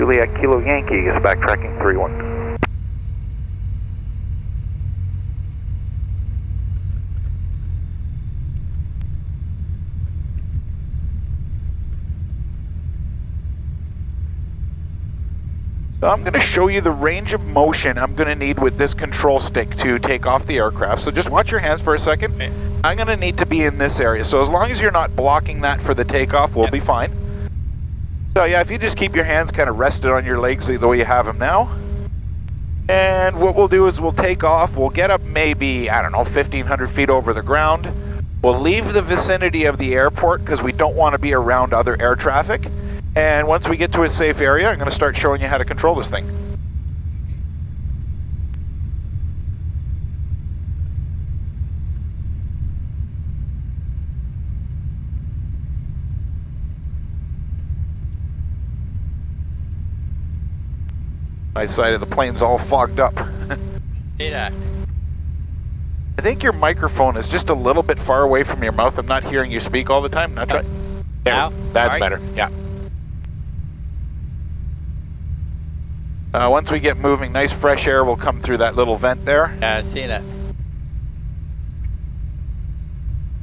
Juliet Kilo Yankee is backtracking 3-1. So I'm going to show you the range of motion I'm going to need with this control stick to take off the aircraft. So just watch your hands for a second. Okay. I'm going to need to be in this area. So as long as you're not blocking that for the takeoff, we'll be fine. So yeah, if you just keep your hands kind of rested on your legs the way you have them now. And what we'll do is we'll take off. We'll get up maybe, I don't know, 1,500 feet over the ground. We'll leave the vicinity of the airport because we don't want to be around other air traffic. And once we get to a safe area, I'm going to start showing you how to control this thing. My side of the plane's all fogged up. Yeah. I think your microphone is just a little bit far away from your mouth. I'm not hearing you speak all the time. Not right. Now? That's Right. better. Yeah. Once we get moving, nice fresh air will come through that little vent there. Yeah, I see that.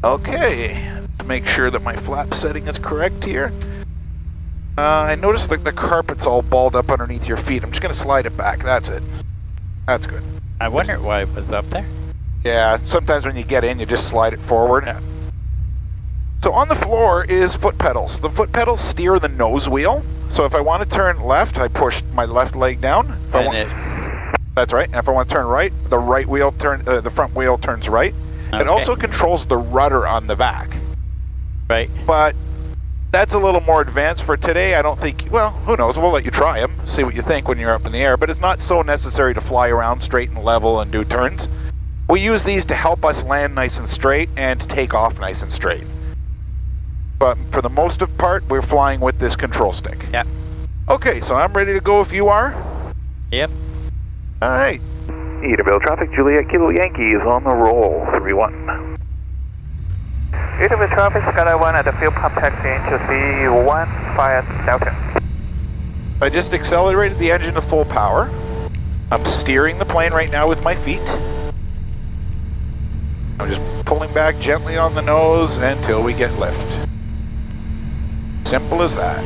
Okay, to make sure that my flap setting is correct here. I noticed that the carpet's all balled up underneath your feet. I'm just going to slide it back. That's it. That's good. I wondered why it was up there. Yeah, sometimes when you get in, you just slide it forward. Yeah. So on the floor is foot pedals. The foot pedals steer the nose wheel. So if I want to turn left, I push my left leg down. If I want, that's right. And if I want to turn right, the right wheel the front wheel turns right. Okay. It also controls the rudder on the back. Right. But that's a little more advanced for today. I don't think, well, who knows? We'll let you try them, see what you think when you're up in the air. But it's not so necessary to fly around straight and level and do turns. We use these to help us land nice and straight and to take off nice and straight. But for the most of part, we're flying with this control stick. Yep. Okay, so I'm ready to go if you are. Yep. All right. Edenvale traffic, Juliet Kilo Yankee is on the roll, 3-1. Edenvale traffic, Skyline 1 at the fuel pump taxi into C1, 5 Delta. I just accelerated the engine to full power. I'm steering the plane right now with my feet. I'm just pulling back gently on the nose until we get lift. Simple as that.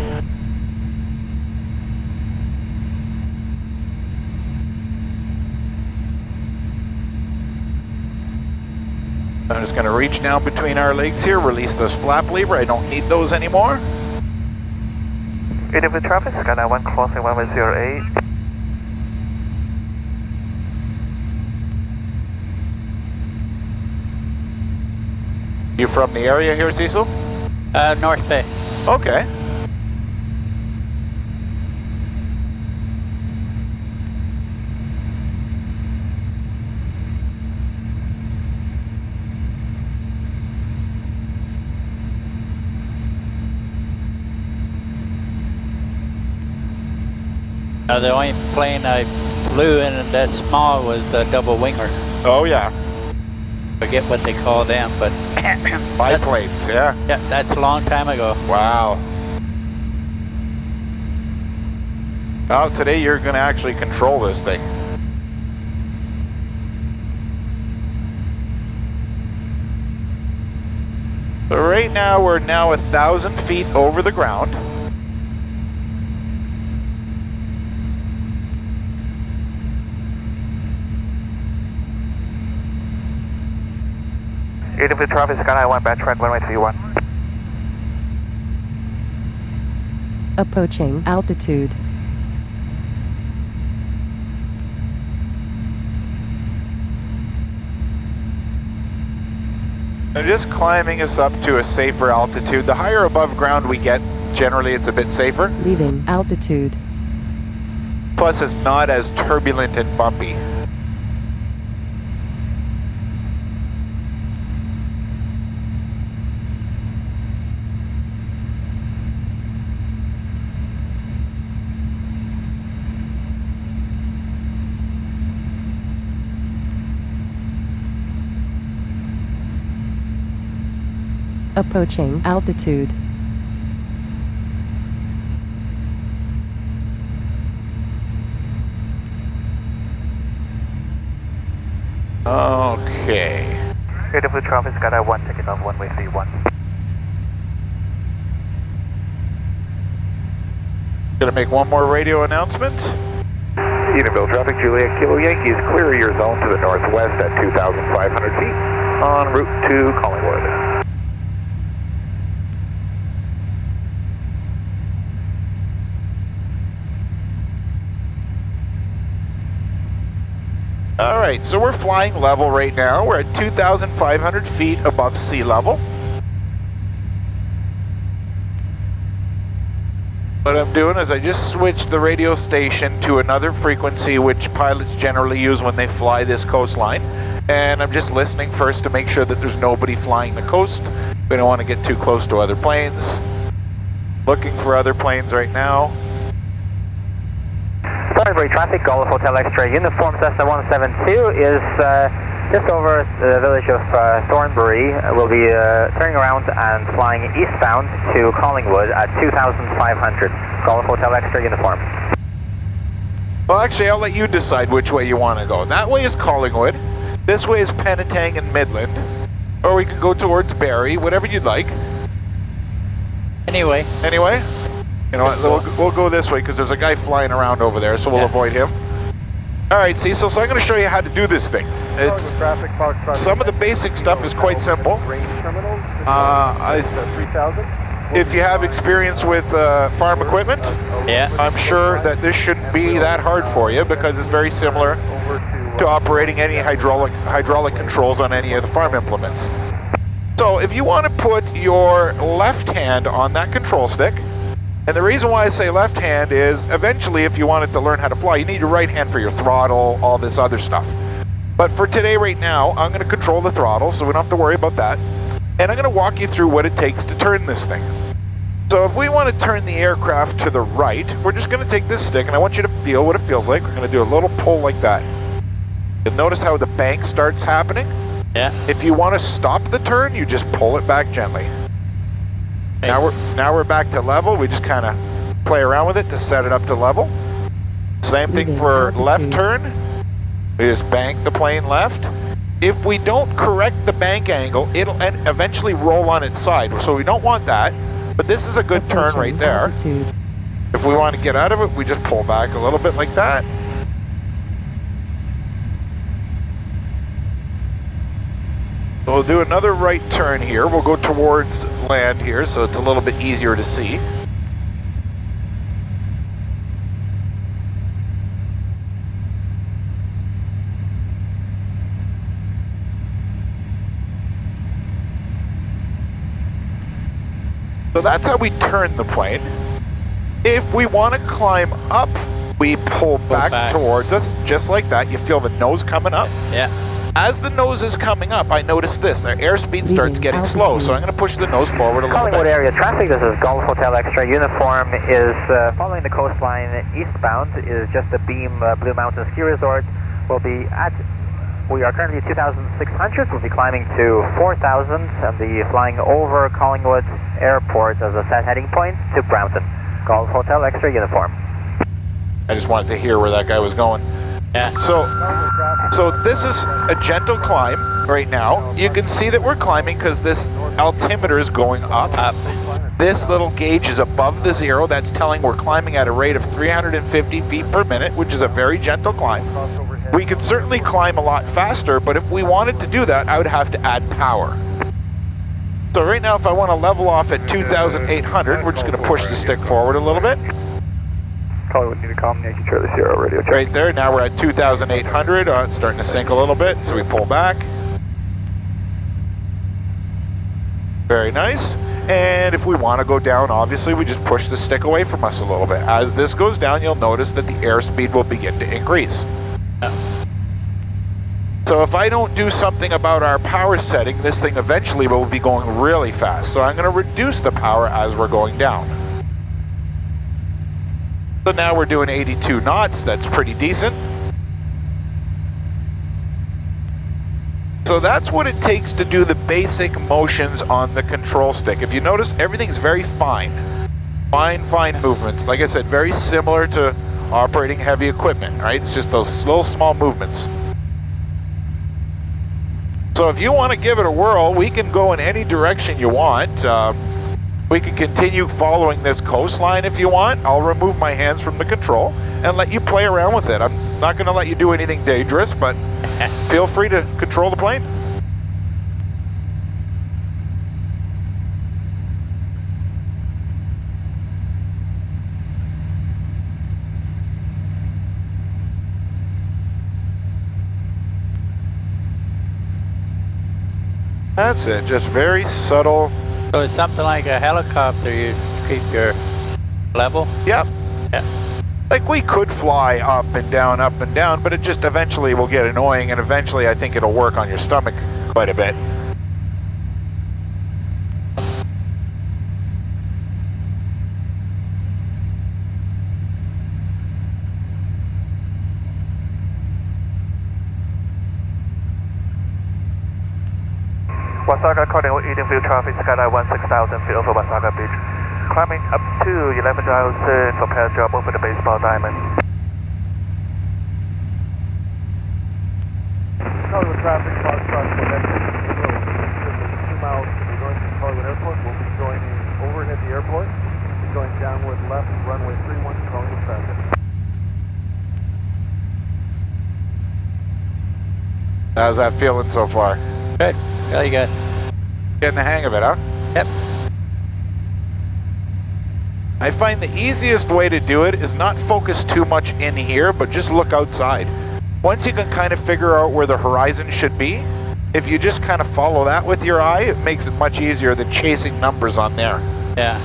I'm just going to reach down between our legs here, release this flap lever. I don't need those anymore. Edenvale traffic, Skyline 1 closing 1108. You from the area here, Cecil? North Bay. Okay. The only plane I flew in that small was a double winger. Oh yeah. Forget what they call them, but Biplanes, yeah. yeah, that's a long time ago. Wow. Well, today you're going to actually control this thing. So right now we're 1,000 feet over the ground. Edenvale traffic, Skyline 1 backtrack 1131. Approaching altitude. I'm just climbing us up to a safer altitude. The higher above ground we get, generally it's a bit safer. Leaving altitude. Plus it's not as turbulent and bumpy. Approaching altitude. Okay. Edenvale traffic, Skydive 1, taking off runway 31. Gonna make one more radio announcement. Edenvale traffic, Juliet Kilo Yankee is clear your zone to the northwest at 2,500 feet en route to Collingwood. All right, so we're flying level right now. We're at 2,500 feet above sea level. What I'm doing is I just switched the radio station to another frequency which pilots generally use when they fly this coastline. And I'm just listening first to make sure that there's nobody flying the coast. We don't want to get too close to other planes. Looking for other planes right now. Sorry, traffic, Golf Hotel X-ray uniform Cessna 172 is just over the village of Thornbury. We'll be turning around and flying eastbound to Collingwood at 2,500. Golf Hotel X-ray uniform. Well, actually, I'll let you decide which way you want to go. That way is Collingwood. This way is Penetang and Midland. Or we can go towards Barrie, whatever you'd like. Anyway. Anyway? You know what, we'll go this way because there's a guy flying around over there, so we'll avoid him. All right, Cecil, so I'm going to show you how to do this thing. It's some of the basic stuff is quite simple. If you have experience with farm equipment, I'm sure that this shouldn't be that hard for you because it's very similar to operating any hydraulic controls on any of the farm implements. So if you want to put your left hand on that control stick, and the reason why I say left hand is eventually if you wanted to learn how to fly, you need your right hand for your throttle, all this other stuff. But for today right now, I'm going to control the throttle, so we don't have to worry about that. And I'm going to walk you through what it takes to turn this thing. So if we want to turn the aircraft to the right, we're just going to take this stick, and I want you to feel what it feels like. We're going to do a little pull like that. You'll notice how the bank starts happening. Yeah. If you want to stop the turn, you just pull it back gently. Now we're back to level. We just kind of play around with it to set it up to level. Same thing for left turn. We just bank the plane left. If we don't correct the bank angle, it'll eventually roll on its side. So we don't want that. But this is a good turn right there. If we want to get out of it, we just pull back a little bit like that. We'll do another right turn here. We'll go towards land here, so it's a little bit easier to see. So that's how we turn the plane. If we want to climb up, we pull back towards us, just like that. You feel the nose coming up? Yeah. As the nose is coming up, I notice this. Their airspeed starts getting slow, so I'm going to push the nose forward a little bit. Collingwood area traffic, this is Golf Hotel X-ray uniform, is following the coastline eastbound, is just a beam Blue Mountain Ski Resort. We are currently at 2,600, we'll be climbing to 4,000 and be flying over Collingwood Airport as a set heading point to Brampton. Golf Hotel X-ray uniform. I just wanted to hear where that guy was going. Yeah. So this is a gentle climb right now. You can see that we're climbing because this altimeter is going up. This little gauge is above the zero. That's telling we're climbing at a rate of 350 feet per minute, which is a very gentle climb. We could certainly climb a lot faster, but if we wanted to do that, I would have to add power. So right now, if I want to level off at 2,800, we're just going to push the stick forward a little bit. Collingwood, need to calm Yankee Charlie Sierra radio check. Right there, now we're at 2,800. It's starting to sink a little bit, so we pull back. Very nice. And if we want to go down, obviously, we just push the stick away from us a little bit. As this goes down, you'll notice that the airspeed will begin to increase. So if I don't do something about our power setting, this thing eventually will be going really fast. So I'm going to reduce the power as we're going down. So now we're doing 82 knots. That's pretty decent. So that's what it takes to do the basic motions on the control stick. If you notice, everything's very fine. Fine movements. Like I said, very similar to operating heavy equipment, right? It's just those little small movements. So if you want to give it a whirl, we can go in any direction you want. We can continue following this coastline if you want. I'll remove my hands from the control and let you play around with it. I'm not going to let you do anything dangerous, but feel free to control the plane. That's it, just very subtle. So it's something like a helicopter, you keep your level? Yep. Yeah. Like we could fly up and down, but it just eventually will get annoying, and eventually I think it'll work on your stomach quite a bit. Wasaga Collingwood Edenvale traffic, skyline 16,000 feet over Wasaga Beach. Climbing up to 11,000 for pair drop over the baseball diamond. Collingwood traffic, Foxtrot, Quebec, 2 miles to be going to Collingwood Airport. We'll be joining overhead the airport. We'll be going downward left, runway 31 to Collingwood traffic. How's that feeling so far? Good, really good. Getting the hang of it, huh? Yep. I find the easiest way to do it is not focus too much in here, but just look outside. Once you can kind of figure out where the horizon should be, if you just kind of follow that with your eye, it makes it much easier than chasing numbers on there. Yeah.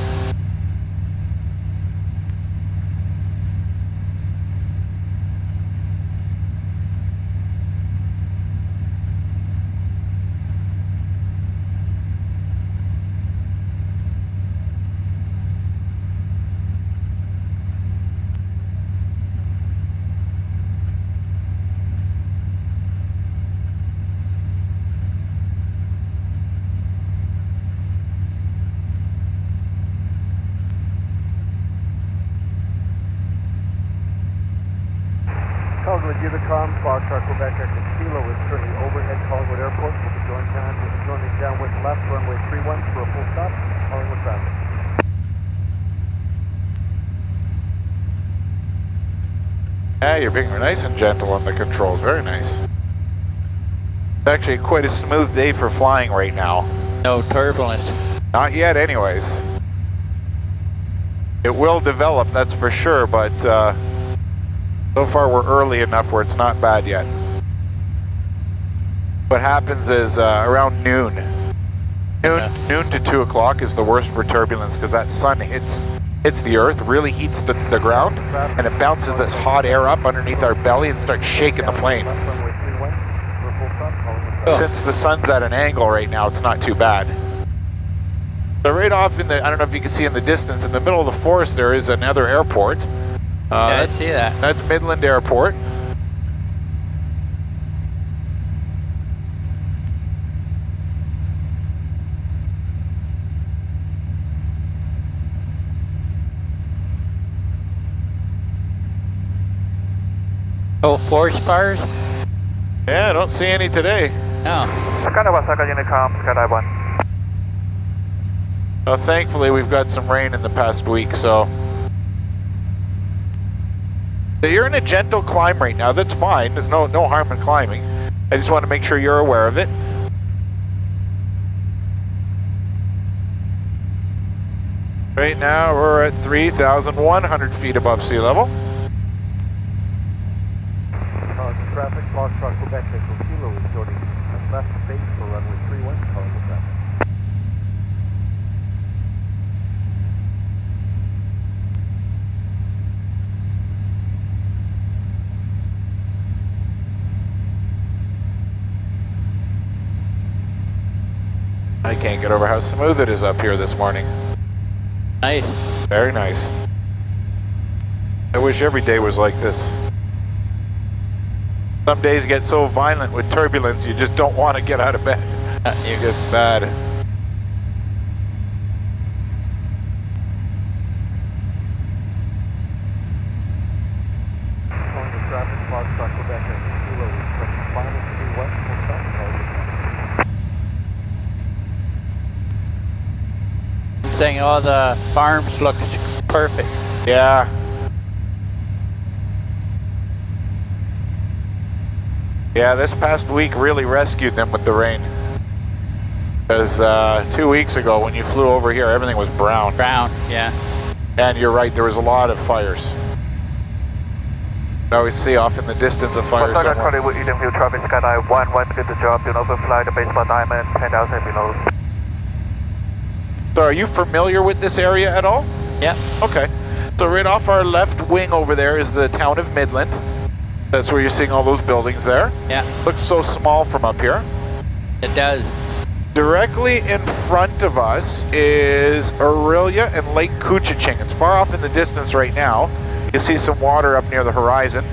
Collingwood Unicom, Foxtrot, Quebec, Echo Kilo is currently overhead Collingwood Airport. We'll be joining downwind left, runway 31 for a full stop, Collingwood traffic. Yeah, you're being nice and gentle on the controls, very nice. It's actually quite a smooth day for flying right now. No turbulence. Not yet anyways. It will develop, that's for sure, but so far we're early enough where it's not bad yet. What happens is around noon to 2 o'clock is the worst for turbulence because that sun hits the earth, really heats the ground, and it bounces this hot air up underneath our belly and starts shaking the plane. Since the sun's at an angle right now, it's not too bad. So right off in the, I don't know if you can see in the distance, in the middle of the forest there is another airport. Yeah, I see that. That's Midland Airport. Oh, forest fires? Yeah, I don't see any today. No. Skyline Wasaga Unicom, skyline 1. Thankfully we've got some rain in the past week, so you're in a gentle climb right now. That's fine. There's no harm in climbing. I just want to make sure you're aware of it. Right now we're at 3,100 feet above sea level. Traffic, Foxtrot, Quebec, Echo Kilo is joining left base for runway 31, Collingwood traffic. I can't get over how smooth it is up here this morning. Nice. Very nice. I wish every day was like this. Some days get so violent with turbulence you just don't want to get out of bed. It gets bad. Collingwood traffic, Foxtrot, Quebec, Echo Kilo is turning final to be west, full stop, Collingwood traffic. saying all the farms look perfect. Yeah. Yeah, this past week really rescued them with the rain. Because 2 weeks ago when you flew over here, everything was brown. Brown, yeah. And you're right, there was a lot of fires. I always see off in the distance a fire somewhere. Collingwood, Edenvale traffic, Skyline 11, good job, do not overfly the baseball diamond, 10,000 below. So are you familiar with this area at all? Yeah. Okay. So right off our left wing over there is the town of Midland. That's where you're seeing all those buildings there. Yeah. Looks so small from up here. It does. Directly in front of us is Aurelia and Lake Couchiching. It's far off in the distance right now. You see some water up near the horizon.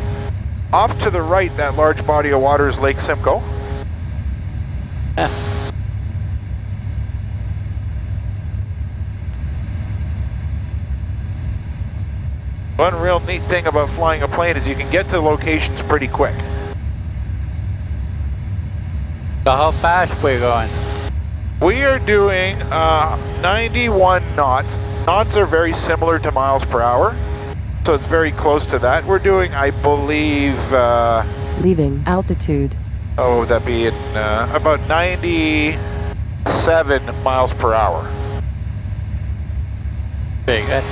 Off to the right, that large body of water is Lake Simcoe. Yeah. One real neat thing about flying a plane is you can get to locations pretty quick. So how fast we're going? We are doing 91 knots. Knots are very similar to miles per hour, so it's very close to that. We're doing, I believe, Leaving altitude. oh, would that be in about 97 miles per hour. Very good.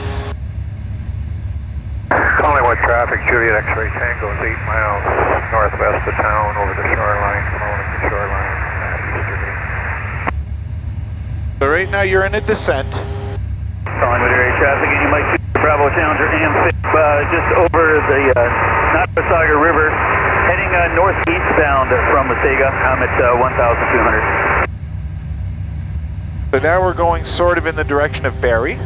Collingwood traffic, Juliet X-ray Tango is 8 miles northwest of town over the shoreline, following the shoreline at easterly. So right now you're in a descent. Collingwood area traffic, and you might see Bravo Challenger AM6 just over the Wasaga River, heading northeastbound from Wasaga. I'm at 1,200. So now we're going sort of in the direction of Barrie.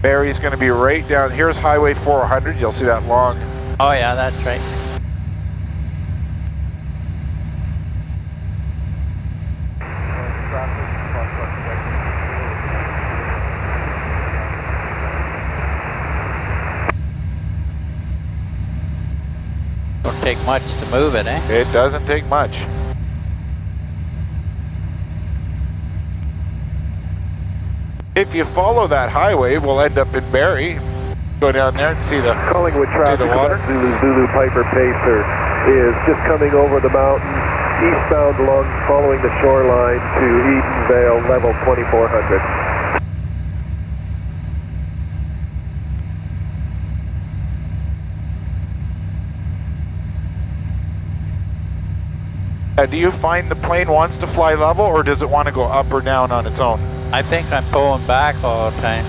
Barrie's going to be right down. Here's Highway 400. You'll see that long. Oh yeah, that's right. Don't take much to move it, eh? It doesn't take much. If you follow that highway, we'll end up in Barrie. Go down there and see the Collingwood traffic, the water. Zulu Piper Pacer is just coming over the mountain, eastbound along, following the shoreline to Edenvale, level 2400. Do you find the plane wants to fly level, or does it want to go up or down on its own? I think I'm pulling back all the time.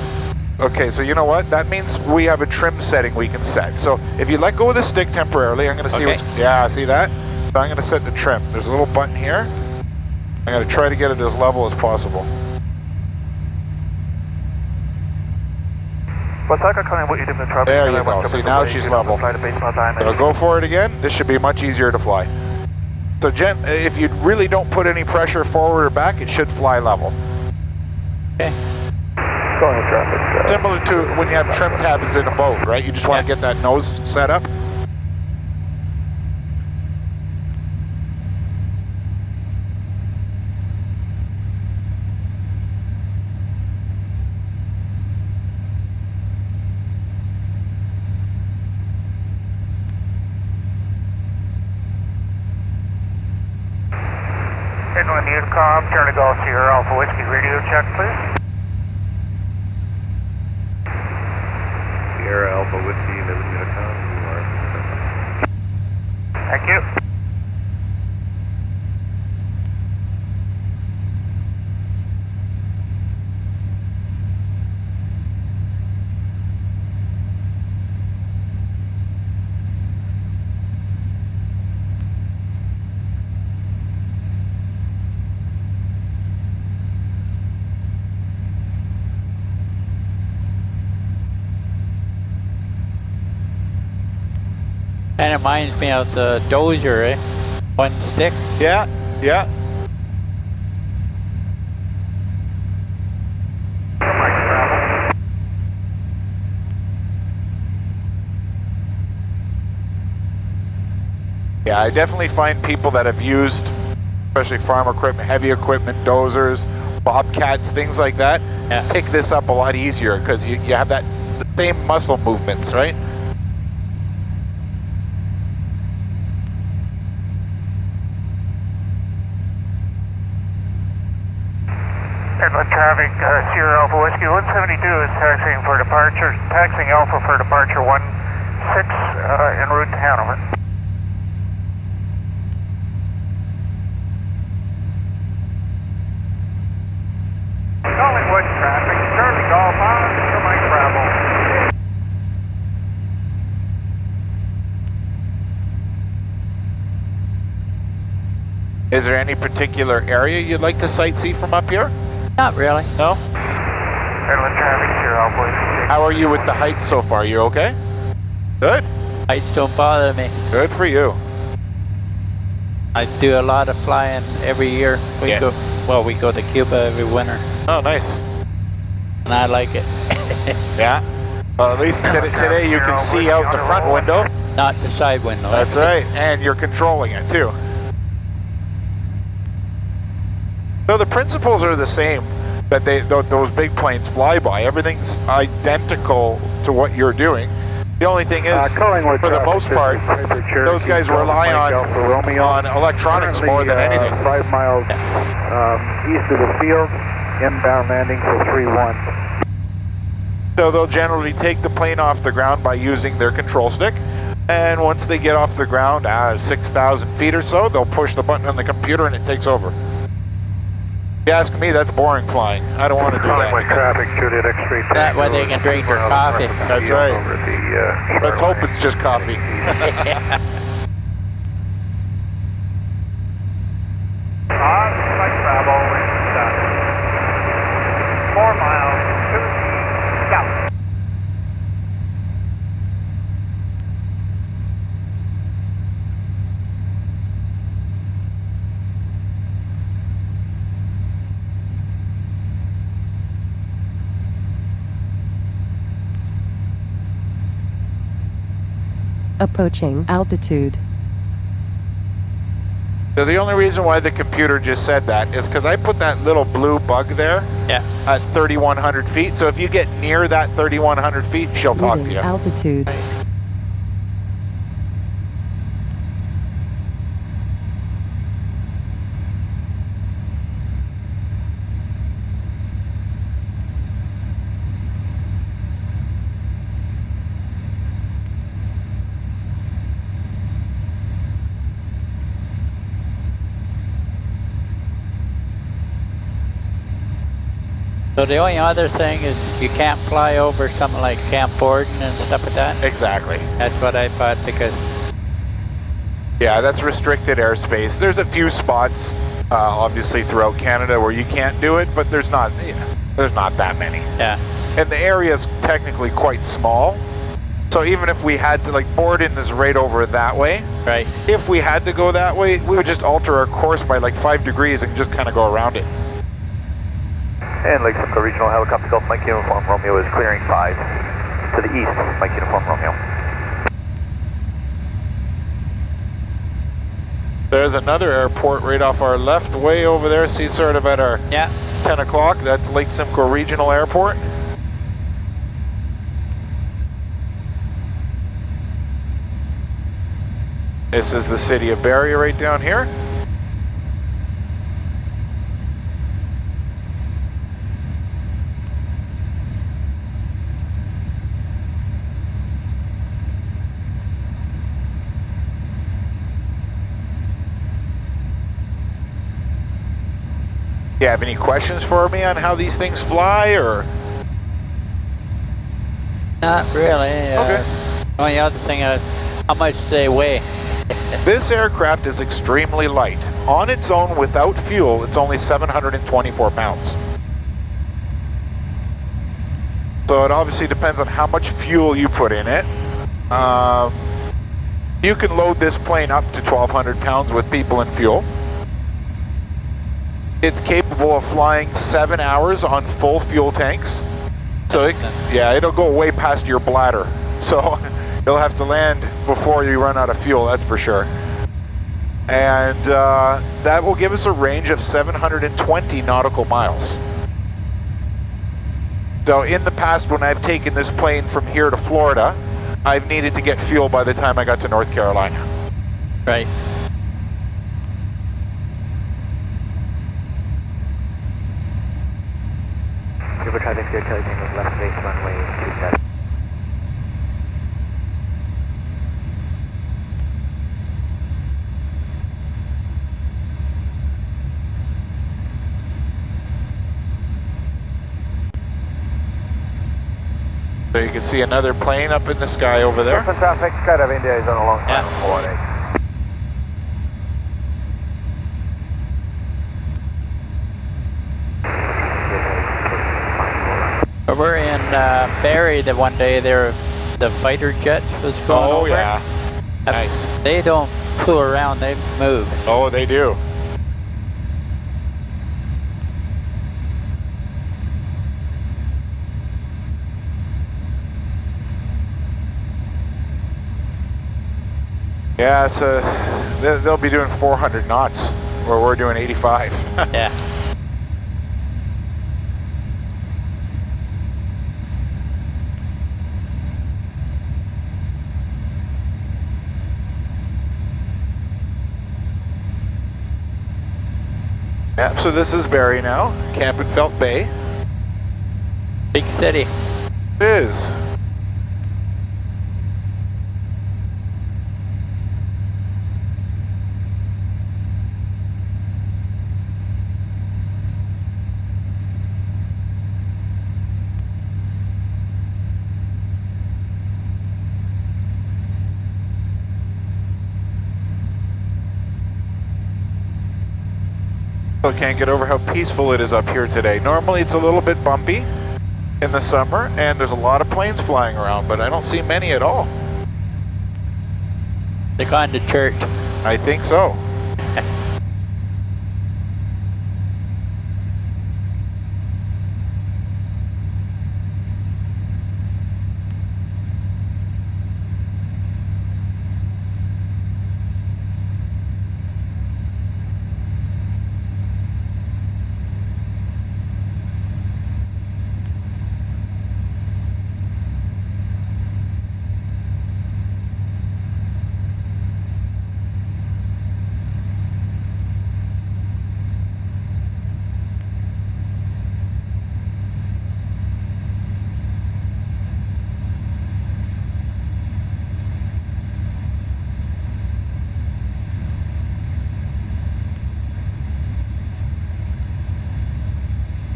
Okay, so you know what? That means we have a trim setting we can set. So if you let go of the stick temporarily, I'm going to see Okay. what's... Yeah, see that? So I'm going to set the trim. There's a little button here. I'm going to try to get it as level as possible. Wasaga Collingwood, Edenvale traffic. There you go. See, now she's level. So go for it again. This should be much easier to fly. So Jen, if you really don't put any pressure forward or back, it should fly level. Okay. Collingwood traffic. Similar to when you have trim tabs in a boat, right? You just want to get that nose set up. Inland Unicom, turn to Golf Sierra Alpha Whiskey radio check, please. Sierra Alpha Whiskey, Inland Unicom, you are. Thank you. Kind of reminds me of the Dozier, eh? One stick. Yeah, yeah. Yeah, I definitely find people that have used, especially farm equipment, heavy equipment, dozers, bobcats, things like that, Yeah. pick this up a lot easier because you have the same muscle movements, right? Midland traffic, Sierra Alpha Whiskey 172 is taxiing for departure, taxiing Alpha for departure 16 en route to Hanover. Collingwood traffic, Charlie Golf on to Mike Bravo. Is there any particular area you'd like to sightsee from up here? Not really. No? Midland traffic, Sierra Alpha Whiskey. How are you with the heights so far? You okay? Good. Heights don't bother me. Good for you. I do a lot of flying every year. We go to Cuba every winter, Oh, nice. and I like it. Yeah. Well, at least today you can see out the front window. Not the side window. That's right. And you're controlling it too. So the principles are the same that those big planes fly by. Everything's identical to what you're doing. The only thing is, Collingwood for the traffic, most this part, is Piper Cherokee, those guys Delta rely Mike Alpha Romeo. on electronics more than Currently, anything. 5 miles east of the field, inbound landing for 3-1. So they'll generally take the plane off the ground by using their control stick. And once they get off the ground, 6,000 feet or so, they'll push the button on the computer and it takes over. If you ask me, that's boring flying. I don't want to do Collingwood that. traffic, Juliet X-ray. That way they can drink their coffee. That's right. Let's hope it's just coffee. Mike Bravo is 4 miles to the south. Approaching altitude. So the only reason why the computer just said that is because I put that little blue bug there Yeah. at 3,100 feet. So if you get near that 3,100 feet, she'll talk to Reading you. altitude. So the only other thing is you can't fly over something like Camp Borden and stuff like that. Exactly. That's what I thought because Yeah, that's restricted airspace. There's a few spots, obviously throughout Canada, where you can't do it, but there's not that many. yeah, And the area is technically quite small. So even if we had to, like, Borden is right over that way. right. If we had to go that way, we would just alter our course by like 5 degrees and just kind of go around it. And Lake Simcoe Regional Helicopter Golf Mike Uniform Romeo is clearing 5 to the east, Mike Uniform Romeo. There's another airport right off our left, way over there. See, sort of at our Yeah. 10 o'clock. That's Lake Simcoe Regional Airport. This is the city of Barrie right down here. Do you have any questions for me on how these things fly, or? Not really. Okay. Only other thing, how much do they weigh? This aircraft is extremely light. On its own, without fuel, it's only 724 pounds. So it obviously depends on how much fuel you put in it. You can load this plane up to 1,200 pounds with people and fuel. It's capable of flying 7 hours on full fuel tanks. So it'll go way past your bladder. So you'll have to land before you run out of fuel, that's for sure. And that will give us a range of 720 nautical miles. So in the past, when I've taken this plane from here to Florida, I've needed to get fuel by the time I got to North Carolina. Right. River traffic clear, Charlie Tango, left base runway 27. So you can see another plane up in the sky over there. Surface traffic, Skydive India is on a long time warning. We're in Barrie the one day there, the fighter jet was going over. Oh yeah, nice. They don't fool around, they move. Oh, they do. Yeah, so they'll be doing 400 knots, where we're doing 85. Yeah. Yeah, so this is Barrie now, Camp in Felt Bay. Big city. It is. I can't get over how peaceful it is up here today. Normally it's a little bit bumpy in the summer and there's a lot of planes flying around, but I don't see many at all. They're going to church. I think so.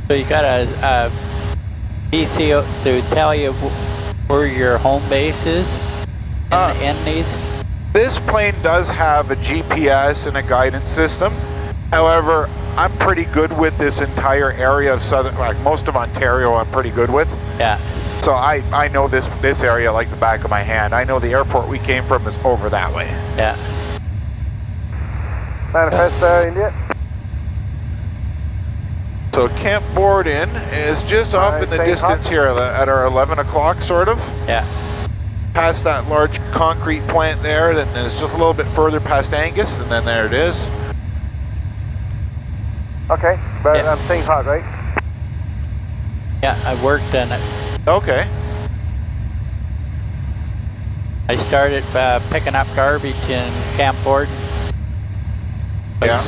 So you got a PCO to tell you where your home base is in these? This plane does have a GPS and a guidance system. However, I'm pretty good with this entire area of southern, like most of Ontario I'm pretty good with. Yeah. So I know this area like the back of my hand. I know the airport we came from is over that way. Yeah. Manifest India. So Camp Borden is just off in the distance here at our 11 o'clock sort of. Yeah. Past that large concrete plant there, then it's just a little bit further past Angus, and then there it is. Okay, but Yeah. I'm staying hot, right? Yeah, I worked in it. Okay. I started picking up garbage in Camp Borden. Yeah.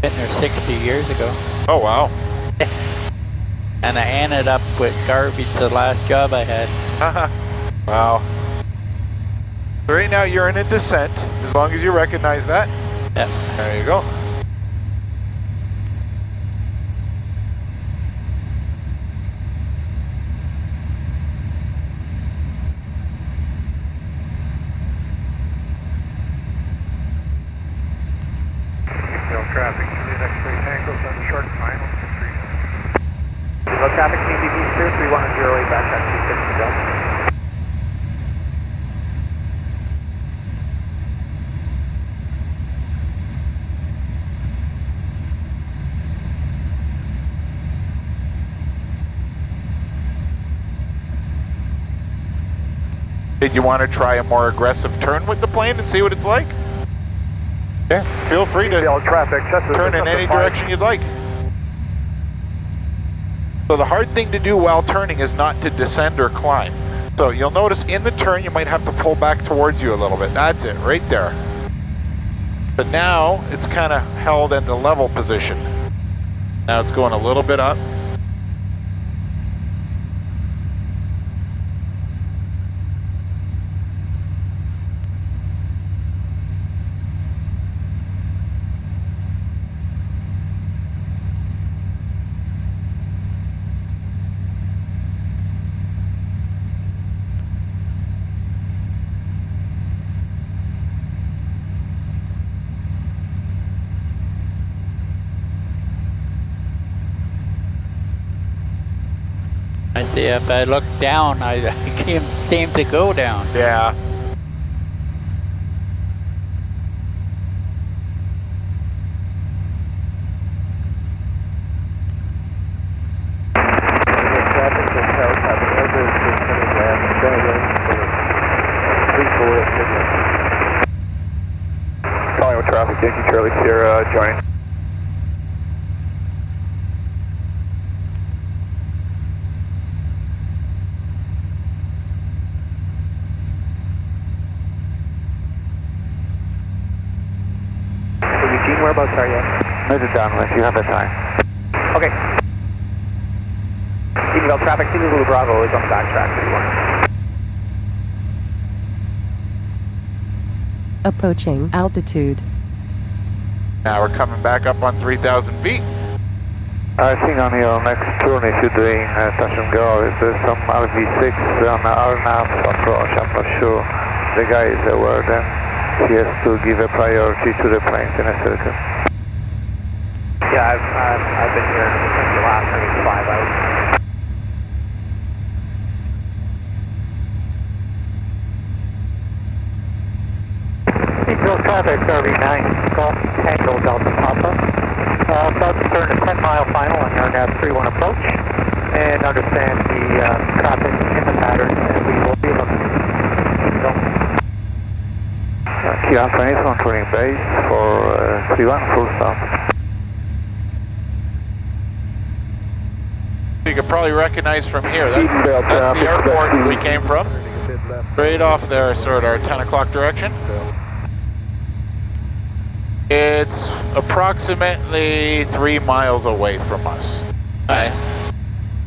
Been there 60 years ago. Oh wow. And I ended up with garbage the last job I had. Wow. So right now you're in a descent, as long as you recognize that. Yep. There you go. Bill traffic, X-ray Tango's on the short final. Low traffic, CBB clear, 3108 back at 260 Delta. Did you want to try a more aggressive turn with the plane and see what it's like? Sure. Feel free to traffic, turn in any direction you'd like. So the hard thing to do while turning is not to descend or climb. So you'll notice in the turn you might have to pull back towards you a little bit. That's it, right there. But now it's kind of held in the level position. Now it's going a little bit up. I see if I look down, I can't seem to go down. Yeah. Collingwood traffic, Yankee Charlie Sierra joining. Eugene, whereabouts are you? Measure downwind, you have that time. Okay. Edenvale traffic, Zulu Bravo is on the backtrack 31. Approaching altitude. Now we're coming back up on 3,000 feet. I think on your next turn, if you're doing touch and go, there's some RV6 on RNAV approach. I'm not sure the guy is aware then. He has to give a priority to the planes in a circle. Yeah, I've been here since the last 5 hours. Edenvale traffic, RV9, Golf Tango Delta Papa. About to turn a 10-mile final on your nav 31 approach, and understand the traffic in the pattern, and we will be looking. Key Alpha is on turning base for 31, full stop. You can probably recognize from here. That's the airport we came from. Straight off there, sort of our 10 o'clock direction. It's approximately 3 miles away from us. Right.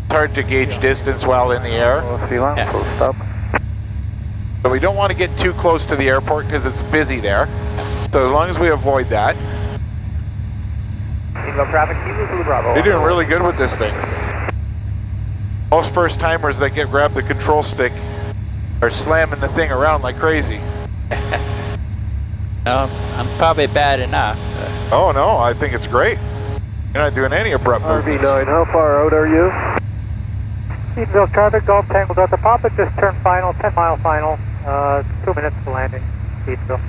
It's hard to gauge distance while in the air. 31, full stop. So we don't want to get too close to the airport because it's busy there. So as long as we avoid that. Edenvale traffic, Zulu Bravo. You're doing really good with this thing. Most first timers that grab the control stick are slamming the thing around like crazy. No, I'm probably bad enough. Oh no, I think it's great. You're not doing any abrupt movements. RV9, how far out are you? Edenvale traffic, Golf Tango Delta Papa, just turn final, 10-mile final, 2 minutes to landing, Edenvale.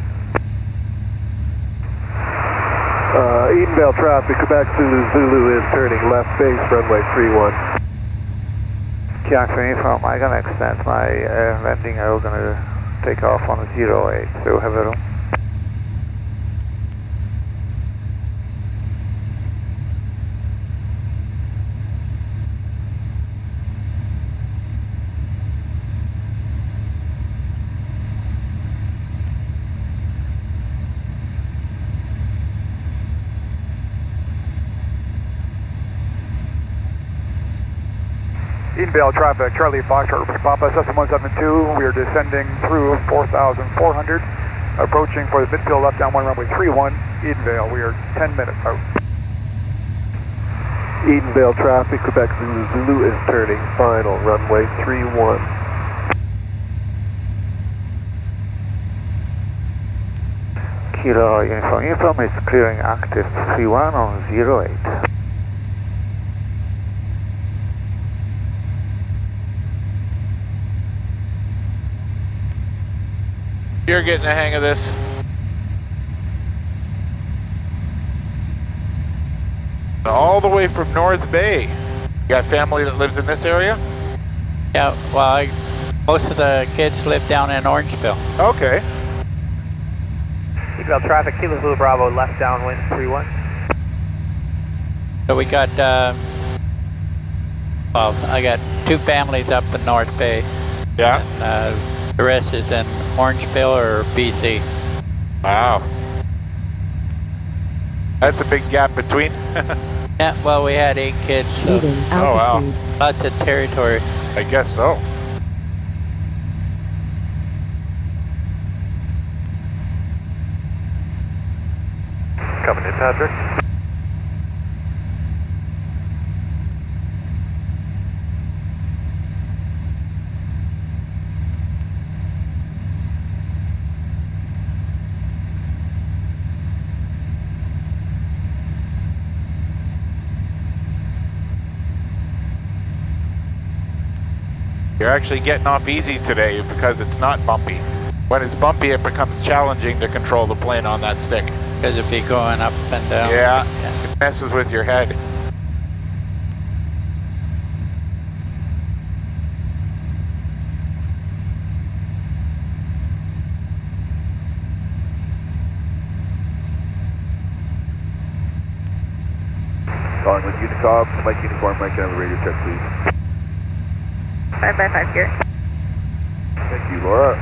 Edenvale traffic, Quebec Zulu is turning left base, runway 31. Jackson uniform, I'm gonna extend my landing. I'm gonna take off on 08, so have a room. Edenvale traffic, Charlie Foxtrot, Papa, SM172. We are descending through 4,400, approaching for the midfield left down 1 runway 31, Edenvale. We are 10 minutes out. Edenvale traffic, Quebec Zulu is turning final, runway 31. Kilo uniform is clearing active 31 on 08. You're getting the hang of this. All the way from North Bay. You got family that lives in this area? Yeah, well, most of the kids live down in Orangeville. Okay. Edenvale traffic, Kilo Blue Bravo, left downwind 31. So we got, well, I got 2 families up in North Bay. Yeah. And, the rest is in Orangeville or BC. Wow. That's a big gap between. Yeah, well, we had 8 kids, so Leaving wow. altitude. lots of territory. I guess so. Coming in, Patrick. You're actually getting off easy today because it's not bumpy. When it's bumpy, it becomes challenging to control the plane on that stick. Because it'd be going up and down. Yeah, it messes with your head. Collingwood Unicog, Mike Uniform, Mike, can I have a radio check, please? 555 here. Thank you, Laura.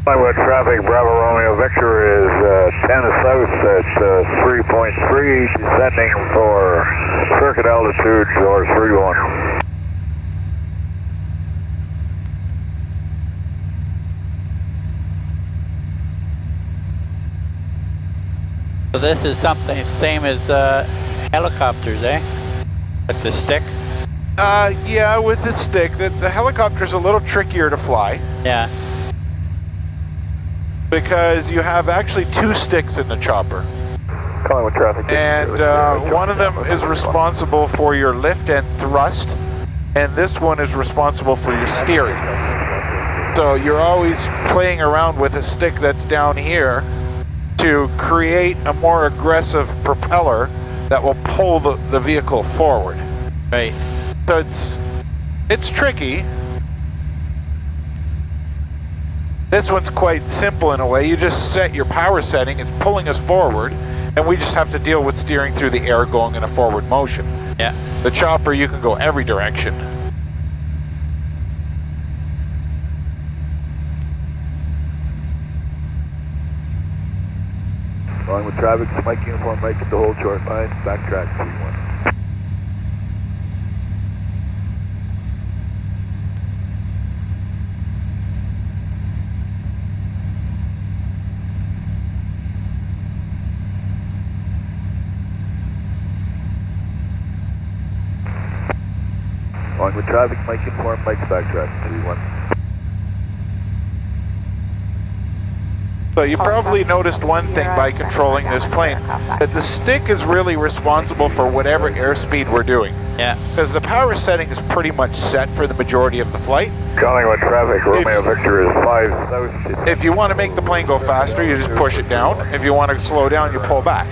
Collingwood traffic, Bravo Romeo Victor is 10 south at 3.3, descending for circuit altitude or 31. So this is something same as helicopters, eh? With the stick? Yeah, with the stick. The helicopter's a little trickier to fly. Yeah. Because you have actually 2 sticks in the chopper. Collingwood traffic. And one of them is responsible for your lift and thrust, and this one is responsible for your steering. So you're always playing around with a stick that's down here to create a more aggressive propeller that will pull the vehicle forward. Right. So it's tricky. This one's quite simple in a way. You just set your power setting, it's pulling us forward, and we just have to deal with steering through the air going in a forward motion. Yeah. The chopper, you can go every direction. Collingwood traffic, Mike Uniform, Mike at the hold short line, backtrack 31. Collingwood traffic, Mike Uniform, Mike's backtrack 31. So you probably noticed one thing by controlling this plane, that the stick is really responsible for whatever airspeed we're doing. Yeah. Because the power setting is pretty much set for the majority of the flight. Collingwood traffic, Romeo Victor is 5 south. If you want to make the plane go faster, you just push it down. If you want to slow down, you pull back.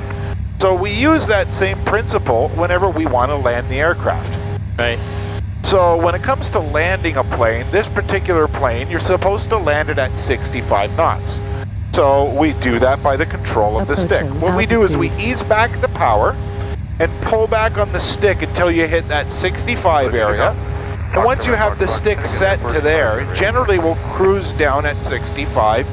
So we use that same principle whenever we want to land the aircraft. Right. So when it comes to landing a plane, this particular plane, you're supposed to land it at 65 knots. So we do that by the control of the stick. What we do is we ease back the power and pull back on the stick until you hit that 65 area. And once you have the stick set to there, it generally will cruise down at 65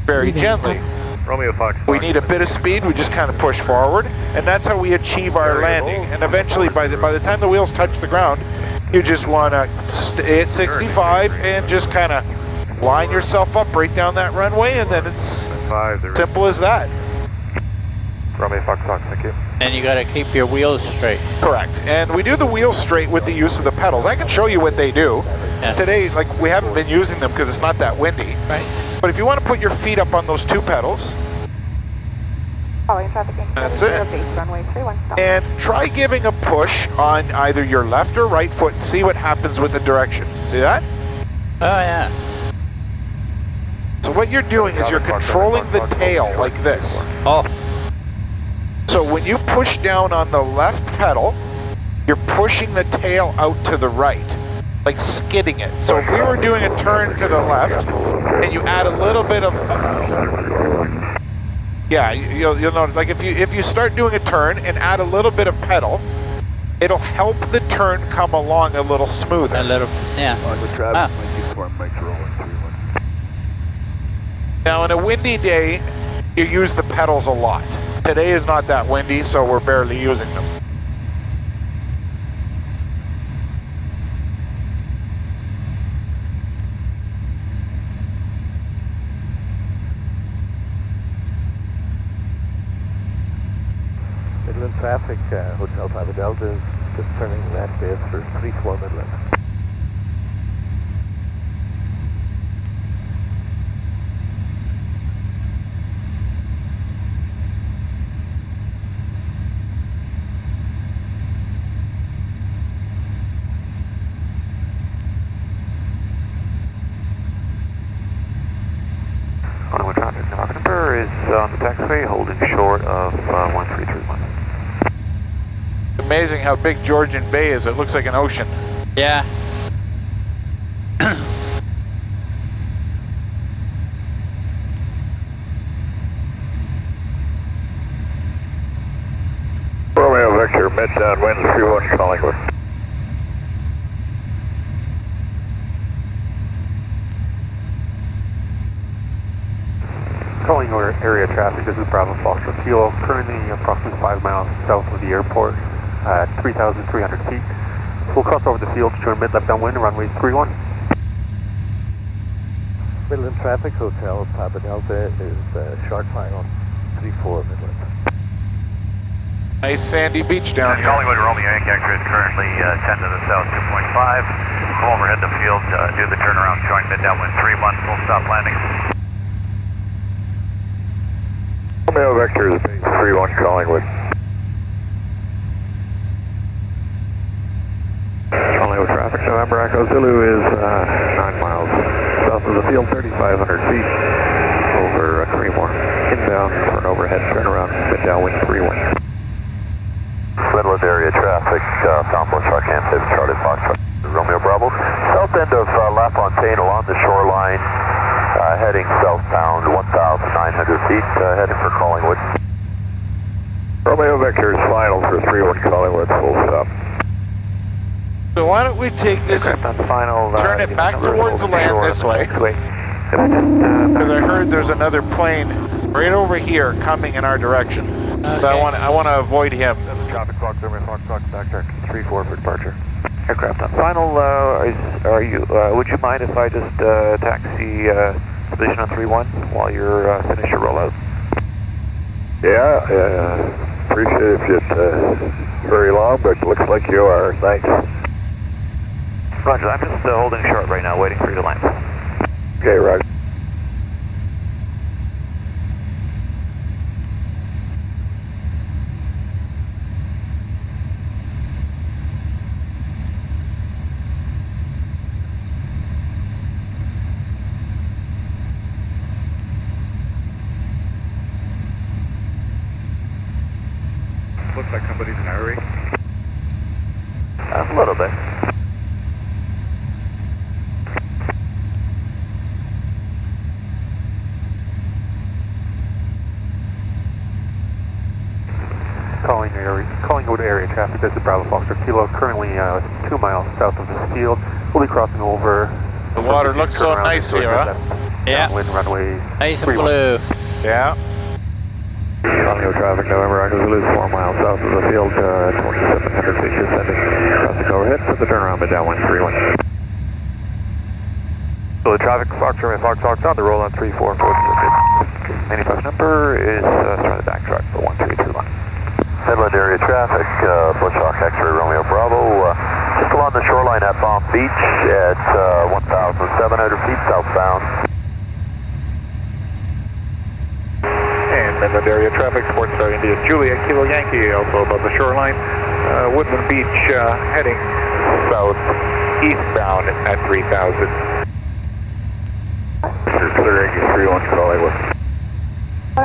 very gently. Romeo Fox. We need a bit of speed, we just kind of push forward, and that's how we achieve our landing. And eventually, by the time the wheels touch the ground, you just want to stay at 65 and just kind of line yourself up right down that runway, and then it's simple as that. Romeo Fox, thank you. And you got to keep your wheels straight. Correct. And we do the wheels straight with the use of the pedals. I can show you what they do. Yeah. Today, like, we haven't been using them because it's not that windy. Right. But if you want to put your feet up on those 2 pedals, that's it. And try giving a push on either your left or right foot and see what happens with the direction. See that? Oh, yeah. So what you're doing is you're controlling the tail like this. Oh. So when you push down on the left pedal, you're pushing the tail out to the right, like skidding it. So if we were doing a turn to the left, and you add a little bit of, yeah, you'll know, like if you start doing a turn and add a little bit of pedal, it'll help the turn come along a little smoother. A little, yeah. Now in a windy day, you use the pedals a lot. Today is not that windy, so we're barely using them. Midland traffic, Hotel Papa Delta is just turning left base for 34 Midland. Collingwood traffic number is on the taxiway holding short of 1331. Amazing how big Georgian Bay is. It looks like an ocean. Yeah. Romeo Victor, mid downwind 31 Collingwood. Collingwood area traffic, this is Bravo Foxtrot Kilo, currently approximately 5 miles south of the airport at 3,300 feet. We'll cross over the field to turn mid-left downwind, runway 31. Midland traffic, Hotel Papa Delta is short final 34 Midland. Nice sandy beach down here. Collingwood, Romeo Yankee X-ray is currently 10 to the south, 2.5. Come overhead the field, do the turnaround, join mid downwind 31, full stop landing. Romeo Vector is 31 Collingwood. Collingwood traffic, November Echo Zulu is 9 miles south of the field, 3,500 feet over Creemore. Inbound for an overhead turnaround, mid downwind 31. Midland area traffic, southbound truck and Charlie Foxtrot, Romeo Bravo. South end of La Fontaine along the shoreline, heading southbound 1,900 feet, heading for Collingwood. Romeo Victor is final for 31 Collingwood, full stop. So why don't we take this and turn it back towards the land this way? Because I heard there's another plane right over here coming in our direction. Okay. So I want to avoid him. Traffic Fox, backtrack 3-4 for departure. Aircraft on final. Would you mind if I just taxi position on 3-1 while you're finish your rollout? Yeah, appreciate it if it's very long, but looks like you are. Thanks. Roger, I'm just holding short right now, waiting for you to land. Okay, Roger. Looks like somebody's in a hurry. A little bit. Collingwood area traffic, this is Bravo Foxtrot Kilo, currently 2 miles south of this field. We'll be crossing over. The water looks so nice here, huh? Yeah. Downwind runway Nice and blue. Yeah. Romeo traffic, November Echo Zulu, 4 miles south of the field, 2,700 feet descending. Traffic overhead for the turnaround, but downwind 31. So the traffic, Fox on the roll on 3-4 for the manifest number is starting the backtrack for 1321. Midland area traffic, Bushhawk X-ray Romeo Bravo, just along the shoreline at Palm Beach at 1,700 feet southbound. And Midland area traffic, SportStar India Juliet Kilo Yankee, also above the shoreline. Woodland Beach heading south eastbound at 3,000. This is clearing 31 Collingwood.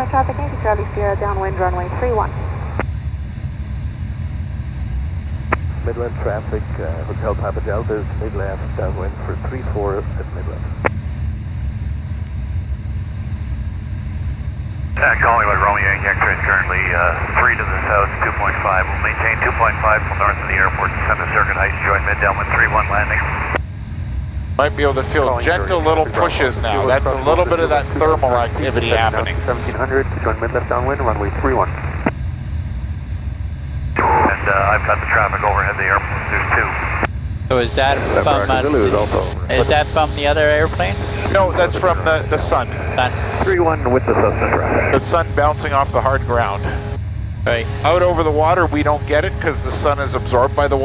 Traffic, Yankee Charlie Sierra, downwind runway 31. Midland traffic, Hotel Papa Delta is mid-left, downwind for 34 at Midland. Collingwood, Romeo Yankee X-ray is currently 3 to the south, 2.5. We'll maintain 2.5 from north of the airport, descend to Circuit Heights, join mid downwind 31 landing. Might be able to feel gentle little pushes now. That's a little bit of that thermal activity happening. 1700, join mid-left downwind, runway 31. And I've got the traffic overhead the airport, there's 2. So is that from the other airplane? No, that's from the sun. 3-1 with the Cessna traffic. The sun bouncing off the hard ground. Right. Out over the water, we don't get it because the sun is absorbed by the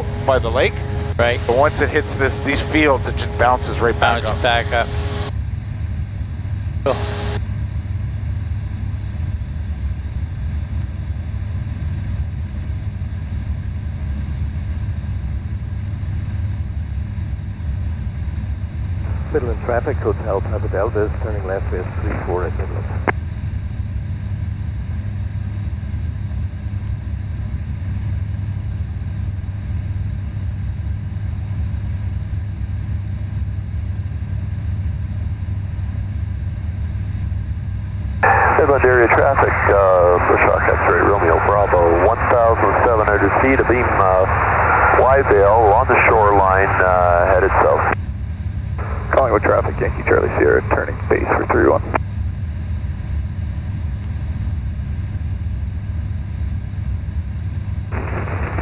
lake. Right. But once it hits these fields, it just bounces right back up. Cool. Midland traffic, Hotel Papa Delta is turning left base 34 at Midland. Midland area traffic, Wasaga X-ray Romeo Bravo, 1,700 feet, a beam Y-Vale on the shoreline, headed south. Collingwood traffic, Yankee Charlie Sierra, turning base for 31.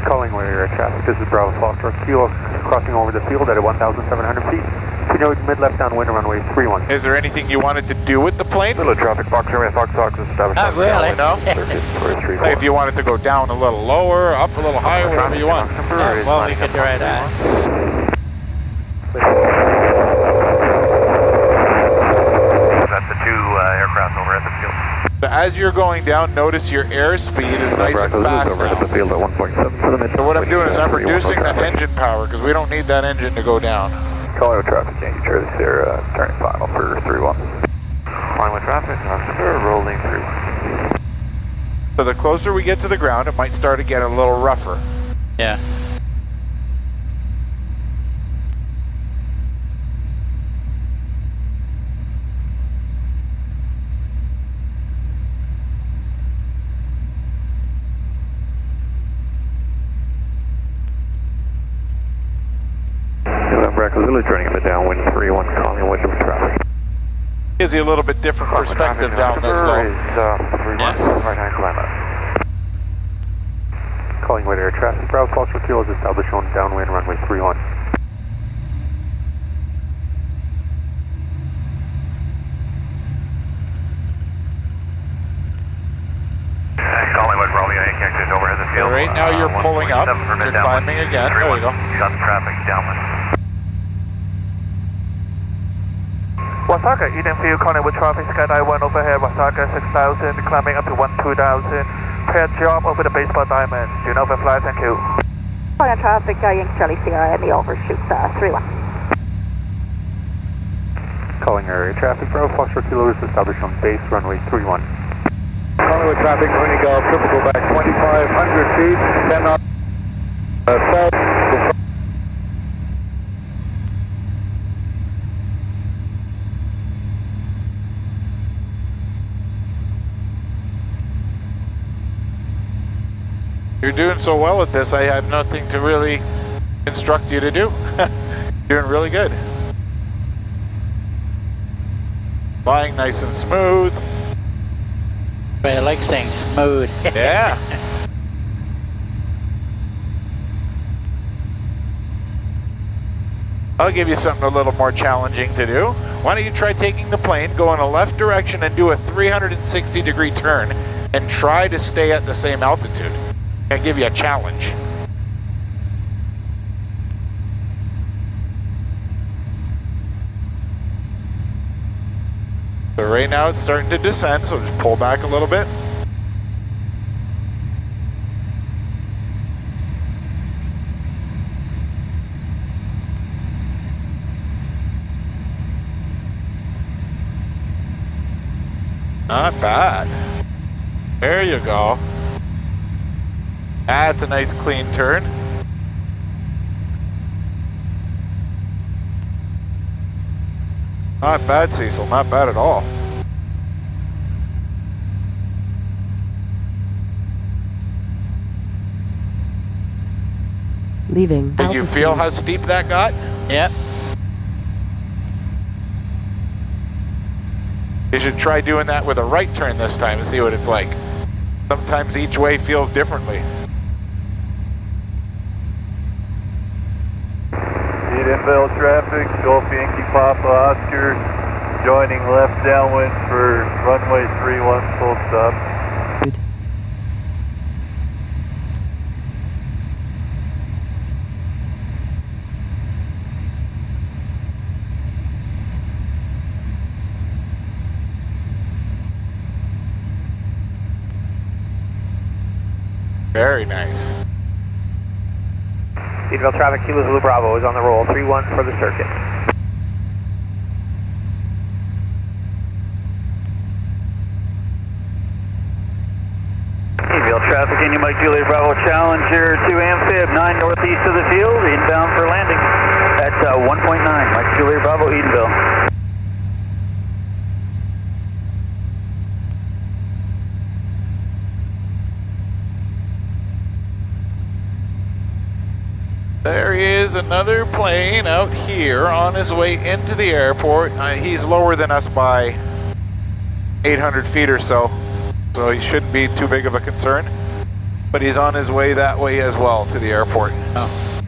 Collingwood area traffic, this is Bravo Foxtrot Kilo, crossing over the field at 1,700 feet. Continue mid-left downwind, runway 31. Is there anything you wanted to do with the plane? Midland traffic, Fox Romeo Fox is established. Not really. No? If you wanted to go down a little lower, up a little higher, whatever you want. Well, we could try that. That's the 2 aircraft over at the field. As you're going down, notice your airspeed is nice and fast over at the field at 1.7. So what I'm doing is I'm reducing the engine power because we don't need that engine to go down. Collingwood traffic, Yankee Charlie Sierra, turning final for 31. Collingwood traffic, Oscar, rolling 31. So the closer we get to the ground, it might start to get a little rougher. Yeah. Zulu turning into downwind 31, Collingwood traffic. Gives you a little bit different perspective down this low. Right-hand climb up. Collingwood air traffic, Bravo Foxtrot Kilo is established on downwind runway 31. Collingwood, Romeo Yankee X-ray is overhead the field. Right now you're pulling up, you're climbing again, there you go. You got the traffic downwind. Wasaga, Edenvale, Collingwood traffic, Skydive 1 overhead, Wasaga 6,000, climbing up to 2,000. Pair job over the baseball diamond. Do you know the fly? Thank you. Collingwood traffic, Yankee Charlie Sierra, and the overshoot 31. Calling area traffic, Bravo Foxtrot Kilo is established on base runway 31. Collingwood traffic, going to go, triple back 2,500 feet, 10 knots south. You're doing so well at this, I have nothing to really instruct you to do. Doing really good. Flying nice and smooth. But I like things smooth. Yeah. I'll give you something a little more challenging to do. Why don't you try taking the plane, go in a left direction and do a 360-degree turn and try to stay at the same altitude. I'm gonna give you a challenge. So right now it's starting to descend, so just pull back a little bit. Not bad. There you go. That's a nice clean turn. Not bad, Cecil. Not bad at all. Leaving Did you feel how steep that got? Yep. You should try doing that with a right turn this time and see what it's like. Sometimes each way feels differently. Edenvale traffic, Golf Yankee Papa Oscar, joining left downwind for runway 31 full stop. Very nice. Edenvale traffic, Kilo Zulu Bravo is on the roll, 3-1 for the circuit. Edenvale traffic, India Mike Juliet Bravo Challenger 2 Amphib, 9 northeast of the field, inbound for landing at 1.9, Mike Juliet Bravo, Edenvale. There is another plane out here on his way into the airport. He's lower than us by 800 feet or so, so he shouldn't be too big of a concern. But he's on his way that way as well to the airport. Oh.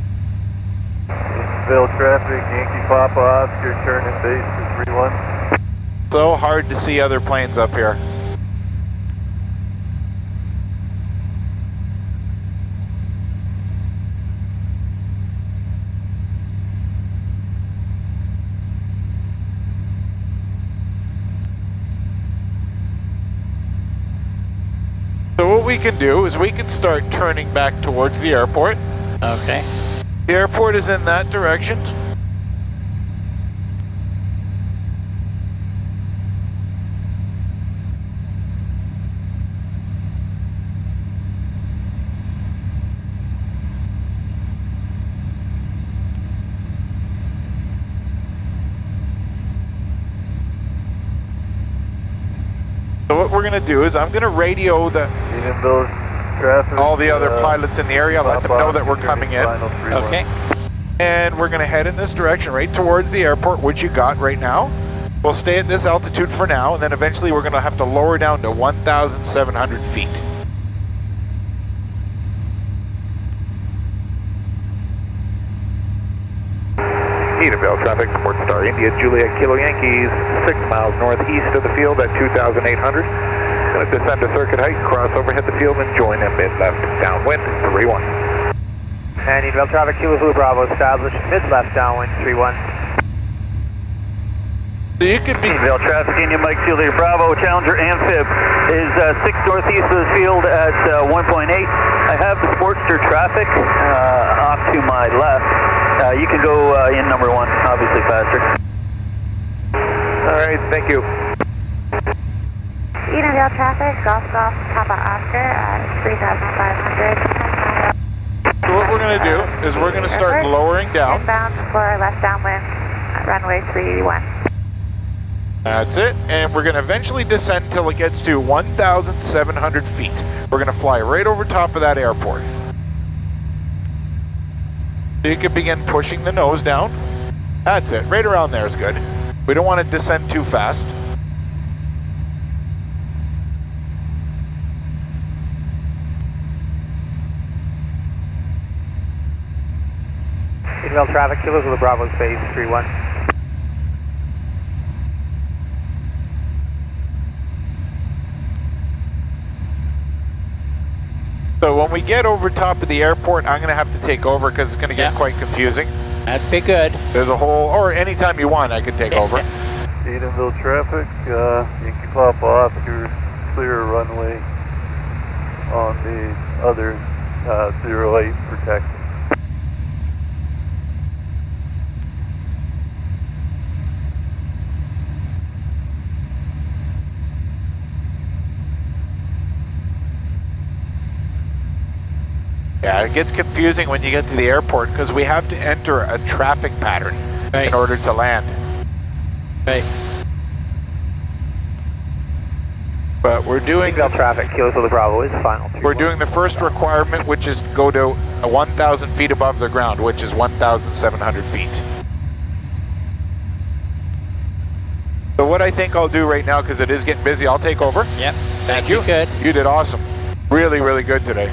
Edenvale traffic, Yankee Papa Oscar, turning base to 31. So hard to see other planes up here. So what we can do is we can start turning back towards the airport. Okay. The airport is in that direction. So what we're going to do is I'm going to radio all the other pilots in the area, let them know that we're coming in. Okay. And we're going to head in this direction right towards the airport, which you got right now. We'll stay at this altitude for now, and then eventually we're going to have to lower down to 1,700 feet. Edenvale traffic, SportStar India, Juliet Kilo Yankees, 6 miles northeast of the field at 2,800. Going to descend to circuit height, cross overhead the field, and join in mid-left downwind, 3-1. And Edenvale traffic, Kilo Zulu Bravo established, mid-left downwind, 3-1. So you could be... Edenvale traffic, India Mike Juliet Bravo Challenger Amphib is 6 northeast of the field at 1.8. I have the Sportster traffic off to my left. You can go in number 1, obviously faster. All right, thank you. Edenvale traffic, Golf Papa Oscar at 3,500. So what we're going to do is we're going to start lowering down. Inbound for left downwind, runway 31. That's it, and we're going to eventually descend till it gets to 1,700 feet. We're going to fly right over top of that airport. So you can begin pushing the nose down. That's it, right around there is good. We don't want to descend too fast. Edenvale traffic, Kilo Zulu Bravo space, 3-1. So when we get over top of the airport, I'm going to have to take over because it's going to get quite confusing. That'd be good. There's a whole, or anytime you want, I can take over. Edenvale traffic, Yankee Papa Oscar, clear runway on the other 08 for taxi. Yeah, it gets confusing when you get to the airport because we have to enter a traffic pattern in order to land. Right. But we're doing Edenvale traffic, Kilo Zulu Bravo is final. We're doing the first requirement, which is go to 1,000 feet above the ground, which is 1,700 feet. So what I think I'll do right now, because it is getting busy, I'll take over. Yep. Thank you. Good. You did awesome. Really, really good today.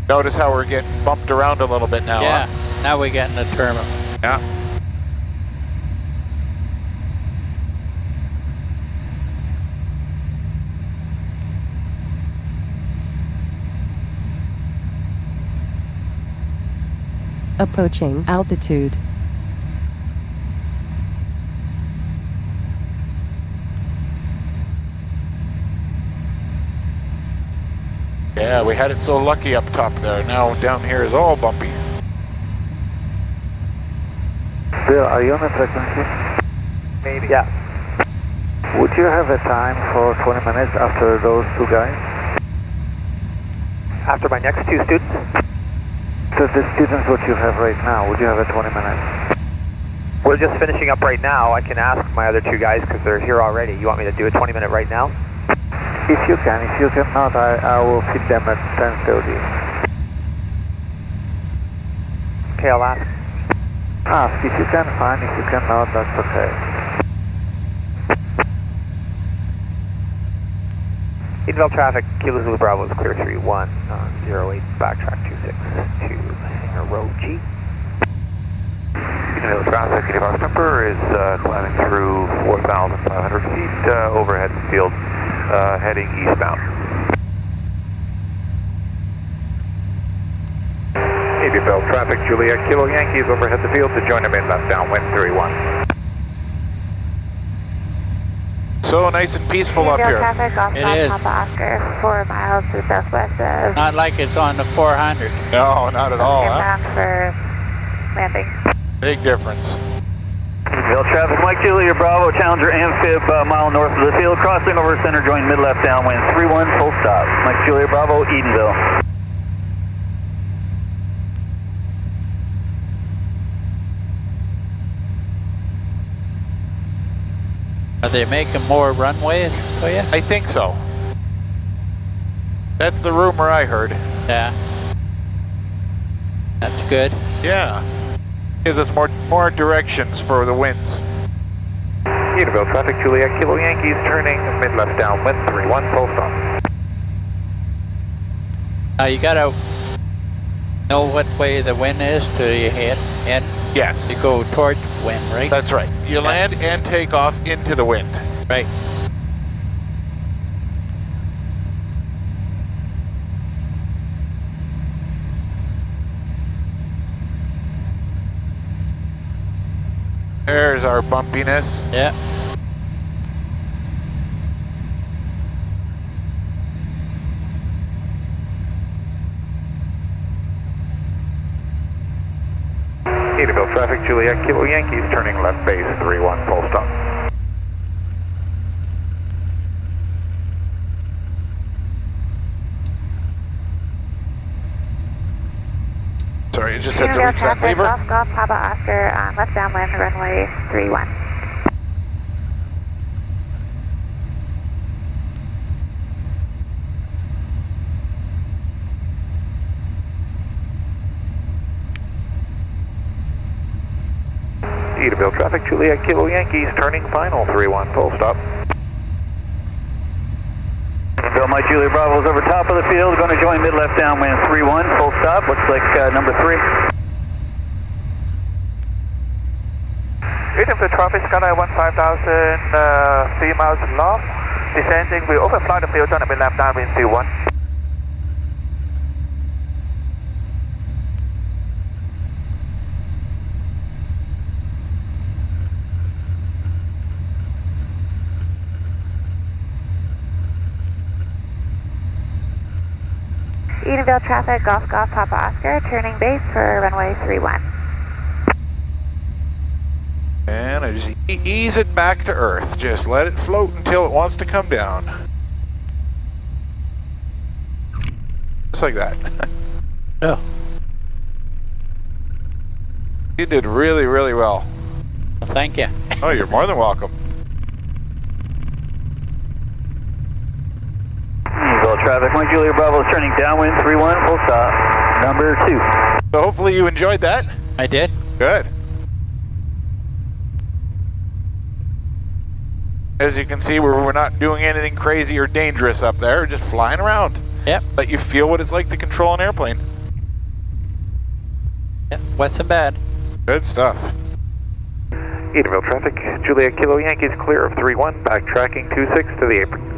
Notice how we're getting bumped around a little bit now. Yeah. Huh? Now we're getting the terminal. Yeah. Approaching altitude. Yeah, we had it so lucky up top there. Now down here is all bumpy. Bill, are you on the frequency? Maybe. Yeah. Would you have a time for 20 minutes after those two guys? After my next two students? So the students what you have right now, would you have a 20 minutes? We're just finishing up right now. I can ask my other two guys because they're here already. You want me to do a 20-minute right now? If you cannot, I will feed them at 10:30. Okay, I'll ask. Ask, if you can, fine. If you cannot, that's okay. Edenvale traffic, Kilo Zulu Bravo is clear 31, 08, backtrack 26 to Hangar Road G. Edenvale traffic, Edenvale number is climbing through 4,500 feet overhead the field, heading eastbound. Edenvale traffic, Juliet Kilo Yankees overhead the field to join the Midland downwind 31. So nice and peaceful up here. Traffic off It is. Papa Oscar, 4 miles to the southwest of. Not like it's on the 400. No, not at all. Huh? For landing. Big difference. Edenvale traffic, Mike Julia Bravo, Challenger Amphib, mile north of the field, crossing over center, join mid-left downwind, 31, full stop. Mike Julia Bravo, Edenvale. Are they making more runways for you? I think so. That's the rumor I heard. Yeah. That's good. Yeah. Gives us more directions for the winds. Edenvale traffic, Juliet Kilo Yankees turning mid-left downwind 31, full stop. Now you gotta know what way the wind is till you hit, and Yes. you go towards the wind, right? That's right. You land and take off into the wind. Right. There's our bumpiness. Yeah. Edenvale traffic, Juliet Kilo Yankees turning left base 31, full stop. Sorry, I just had to reach that lever. Off Golf Papa Oscar on left downwind, runway 31. Edenvale traffic, Juliet Kilo Yankees turning final 31, full stop. Edenvale, Mike Julia Bravo is over top of the field, going to join mid-left downwind 31, full stop. Looks like number 3. Edenvale traffic, skyline 15,000, 3 miles long. Descending, we overfly the field on the mid-left downwind 31. Edenvale traffic, Golf Papa Oscar, turning base for runway 31. And I just ease it back to earth. Just let it float until it wants to come down. Just like that. Oh. You did really, really well. Well, thank you. Oh, you're more than welcome. Edenvale traffic, 1 Juliet Bravo is turning downwind, 31, full stop, number 2. So hopefully you enjoyed that. I did. Good. As you can see, we're not doing anything crazy or dangerous up there. We're just flying around. Yep. Let you feel what it's like to control an airplane. Yep. What's so bad? Good stuff. Edenvale traffic, Juliet Kilo Yankees clear of 31, backtracking 26 to the apron.